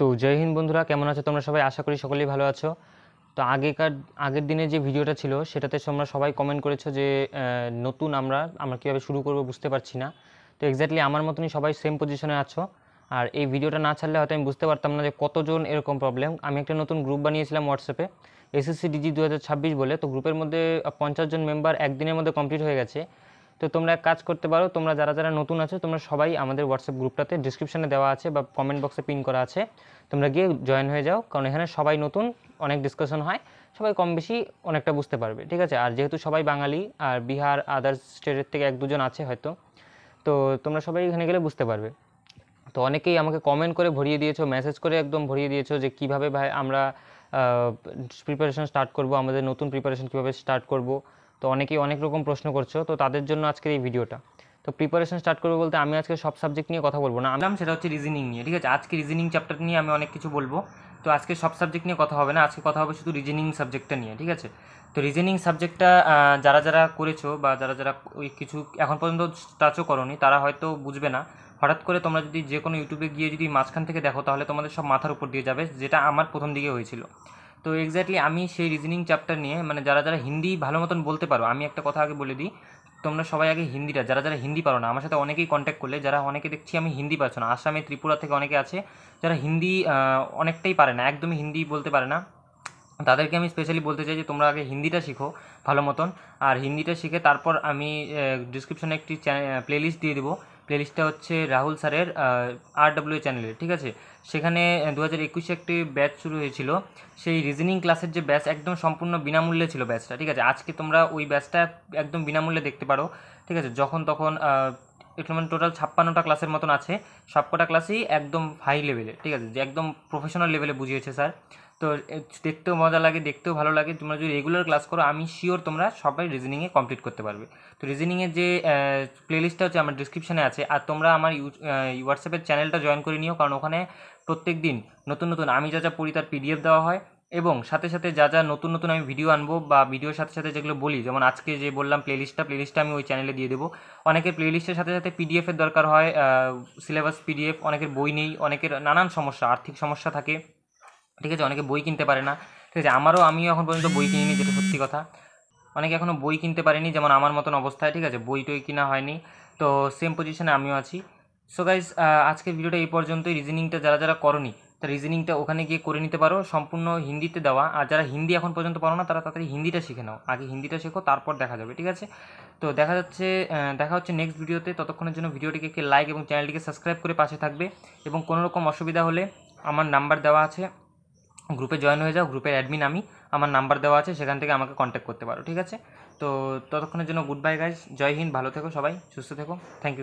তো জয় হিন্দ বন্ধুরা, কেমন আছো তোমরা সবাই? আশা করি সকলেই ভালো আছো। তো আগের দিনে যে ভিডিওটা ছিল সেটাতে তোমরা সবাই কমেন্ট করেছো যে নতুন আমরা কীভাবে শুরু করব বুঝতে পারছি না। তো এক্স্যাক্টলি আমার মতনই সবাই সেম পজিশনে আছো। আর এই ভিডিওটা না ছাড়লে হয়তো আমি বুঝতে পারতাম না যে কতজন এরকম প্রবলেম। আমি একটা নতুন গ্রুপ বানিয়েছিলাম হোয়াটসঅ্যাপে, এসএসসি ডিজি 2026 বলে। তো গ্রুপের মধ্যে 50 জন মেম্বার একদিনের মধ্যে কমপ্লিট হয়ে গেছে। তো তোমরা এক কাজ করতে পারো, তোমরা যারা যারা নতুন আছো তোমরা সবাই আমাদের হোয়াটসঅ্যাপ গ্রুপটাতে ডিসক্রিপশানে দেওয়া আছে বা কমেন্ট বক্সে পিন করা আছে, তোমরা গিয়ে জয়েন হয়ে যাও। কারণ এখানে সবাই নতুন, অনেক ডিসকাশন হয়, সবাই কম বেশি অনেকটা বুঝতে পারবে, ঠিক আছে? আর যেহেতু সবাই বাঙালি আর বিহার আদার্স স্টেটের থেকে এক দুজন আছে হয়তো, তো তোমরা সবাই এখানে গেলে বুঝতে পারবে। তো অনেকেই আমাকে কমেন্ট করে ভরিয়ে দিয়েছো, মেসেজ করে একদম ভরিয়ে দিয়েছো যে কীভাবে ভাই আমরা প্রিপারেশন স্টার্ট করব, আমাদের নতুন প্রিপারেশন কীভাবে স্টার্ট করব। তো অনেকেই অনেক রকম প্রশ্ন করছো, তো তাদের জন্য আজকের এই ভিডিওটা। তো প্রিপারেশন স্টার্ট করবো বলতে আমি আজকে সব সাবজেক্ট নিয়ে কথা বলবো না, সেটা হচ্ছে রিজনিং নিয়ে, ঠিক আছে? আজকে রিজনিং চ্যাপ্টার নিয়ে আমি অনেক কিছু বলবো। তো আজকে সব সাবজেক্ট নিয়ে কথা হবে না, আজকে কথা হবে শুধু রিজনিং সাবজেক্টটা নিয়ে, ঠিক আছে? তো রিজনিং সাবজেক্টটা যারা যারা করেছো বা যারা যারা ওই কিছু এখন পর্যন্ত টাচও করোনি তারা হয়তো বুঝবে না। হঠাৎ করে তোমরা যদি যে কোনো ইউটিউবে গিয়ে যদি মাঝখান থেকে দেখো তাহলে তোমাদের সব মাথার উপর দিয়ে যাবে, যেটা আমার প্রথম দিকে হয়েছিল। তো এক্স্যাক্টলি আমি সেই রিজনিং চ্যাপ্টার নিয়ে, মানে যারা যারা হিন্দি ভালো মতন বলতে পারো, আমি একটা কথা আগে বলে দিই, তোমরা সবাই আগে হিন্দিটা, যারা যারা হিন্দি পারো না, আমার সাথে অনেকেই কন্ট্যাক্ট করলে, যারা অনেকে দেখছি আমি হিন্দি পারছো না, আসামে ত্রিপুরা থেকে অনেকে আছে যারা হিন্দি অনেকটাই পারে না, একদমই হিন্দি বলতে পারে না। তাদেরকে আমি স্পেশালি বলতে চাই যে তোমরা আগে হিন্দিটা শিখো ভালো মতন। আর হিন্দিটা শিখে তারপর আমি ডিসক্রিপশনে একটি প্লেলিস্ট দিয়ে দেবো। প্লেলিস্টটা হচ্ছে রাহুল স্যারের RWA চ্যানেলের, ঠিক আছে? সেখানে 2021 একটি ব্যাচ শুরু হয়েছিল, সেই রিজনিং ক্লাসের যে ব্যাচ, একদম সম্পূর্ণ বিনামূল্যে ছিল ব্যাচটা, ঠিক আছে? আজকে তোমরা ওই ব্যাচটা একদম বিনামূল্যে দেখতে পারো, ঠিক আছে? যখন তখন একটু মানে টোটাল 56টা ক্লাসের মতন আছে, সবকটা ক্লাসই একদম হাই লেভেলে, ঠিক আছে? যে একদম প্রফেশনাল লেভেলে বুঝিয়েছে স্যার। তো দেখতেও মজা লাগে, দেখতেও ভালো লাগে। তোমরা যদি রেগুলার ক্লাস করো আমি শিওর তোমরা সবাই রিজনিংয়ে কমপ্লিট করতে পারবে। তো রিজনিংয়ের যে প্লেলিস্টটা হচ্ছে আমার ডিসক্রিপশানে আছে, আর তোমরা আমার হোয়াটসঅ্যাপের চ্যানেলটা জয়েন করে নিও, কারণ ওখানে প্রত্যেক দিন নতুন নতুন আমি যা যা পড়ি তার PDF দেওয়া হয়, এবং সাথে সাথে যা যা নতুন নতুন আমি ভিডিও আনবো বা ভিডিওর সাথে সাথে যেগুলো বলি, যেমন আজকে যে বললাম প্লেলিস্টটা আমি ওই চ্যানেলে দিয়ে দেবো। অনেকের প্লেলিস্টের সাথে সাথে PDFের দরকার হয়, সিলেবাস PDF, অনেকের বই নেই, অনেকের নানান সমস্যা, আর্থিক সমস্যা থাকে, ঠিক আছে? অনেকে বই কিনতে পারে না, ঠিক আছে? আমিও এখন পর্যন্ত বই কিনিনি, যেটা সত্যি কথা। অনেকে এখনও বই কিনতে পারেনি, যেমন আমার মতন অবস্থায়, ঠিক আছে? বই টই কিনা হয়নি, তো সেম পজিশনে আমিও আছি। সো গাইজ, আজকের ভিডিওটা এই পর্যন্তই। রিজনিংটা যারা যারা করনি তা রিজনিংটা ওখানে গিয়ে করে নিতে পারো, সম্পূর্ণ হিন্দিতে দেওয়া। আর যারা হিন্দি এখন পর্যন্ত পারো না তারা তাড়াতাড়ি হিন্দিটা শিখে নাও, আগে হিন্দিটা শেখো, তারপর দেখা যাবে, ঠিক আছে? তো দেখা হচ্ছে নেক্সট ভিডিওতে। ততক্ষণের জন্য ভিডিওটিকে একটি লাইক এবং চ্যানেলটিকে সাবস্ক্রাইব করে পাশে থাকবে। এবং কোনো রকম অসুবিধা হলে আমার নাম্বার দেওয়া আছে, গ্রুপে জয়েন হয়ে যাও, গ্রুপের অ্যাডমিন আমি, আমার নাম্বার দেওয়া আছে, সেখান থেকে আমাকে কন্ট্যাক্ট করতে পারো, ঠিক আছে? তো ততক্ষণের জন্য গুড বাই গাইজ, জয় হিন্দ, ভালো থেকো সবাই, সুস্থ থেকো, থ্যাংক ইউ।